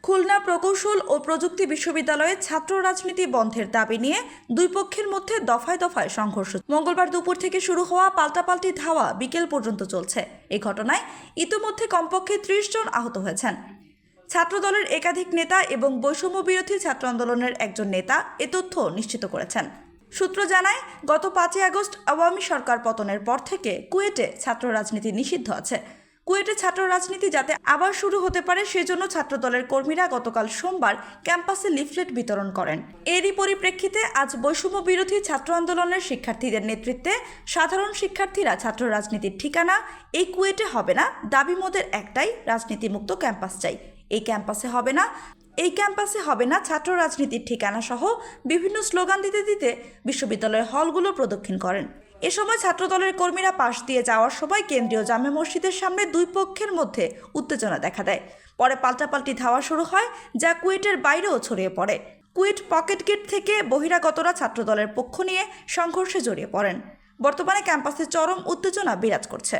খুলনা প্রকৌশল ও প্রযুক্তি বিশ্ববিদ্যালয়ে ছাত্র রাজনীতি বন্ধের দাবি নিয়ে দুই পক্ষের মধ্যে দফায় দফায় সংঘর্ষ। মঙ্গলবার দুপুর থেকে শুরু হওয়া পাল্টাপাল্টি ধাওয়া বিকেল পর্যন্ত চলছে। এই ঘটনায় ইতিমধ্যে কমপক্ষে ৩০ জন আহত হয়েছেন। ছাত্রদলের একাধিক নেতা এবং বৈষম্য বিরোধী ছাত্র আন্দোলনের একজন নেতা এ তথ্য নিশ্চিত করেছেন। সূত্র জানায়, গত ৫ই আগস্ট আওয়ামী সরকার পতনের পর থেকে কুয়েটে ছাত্র রাজনীতি নিষিদ্ধ আছে। কুয়েটে ছাত্র রাজনীতি যাতে আবার শুরু হতে পারে সেজন্য ছাত্রদলের কর্মীরা গতকাল সোমবার ক্যাম্পাসে লিফলেট বিতরণ করেন। এরই পরিপ্রেক্ষিতে আজ বৈষম্য বিরোধী ছাত্র আন্দোলনের শিক্ষার্থীদের নেতৃত্বে সাধারণ শিক্ষার্থীরা ছাত্র রাজনীতির ঠিকানা এই কুয়েটে হবে না দাবি মোদের একটাই, রাজনীতিমুক্ত ক্যাম্পাস চাই। এই ক্যাম্পাসে হবে না ছাত্র রাজনীতির ঠিকানা সহ বিভিন্ন স্লোগান দিতে দিতে বিশ্ববিদ্যালয়ের হলগুলো প্রদক্ষিণ করেন। এ সময় ছাত্রদলের কর্মীরা পাশ দিয়ে যাওয়ার সময় কেন্দ্রীয় জামে মসজিদের সামনে দুই পক্ষের মধ্যে উত্তেজনা দেখা দেয়। পরে পাল্টাপাল্টি ধাওয়া শুরু হয়, যা কুয়েটের বাইরেও ছড়িয়ে পড়ে। কুয়েট পকেট গেট থেকে বহিরাগতরা ছাত্রদলের পক্ষ নিয়ে সংঘর্ষে জড়িয়ে পড়েন। বর্তমানে ক্যাম্পাসে চরম উত্তেজনা বিরাজ করছে।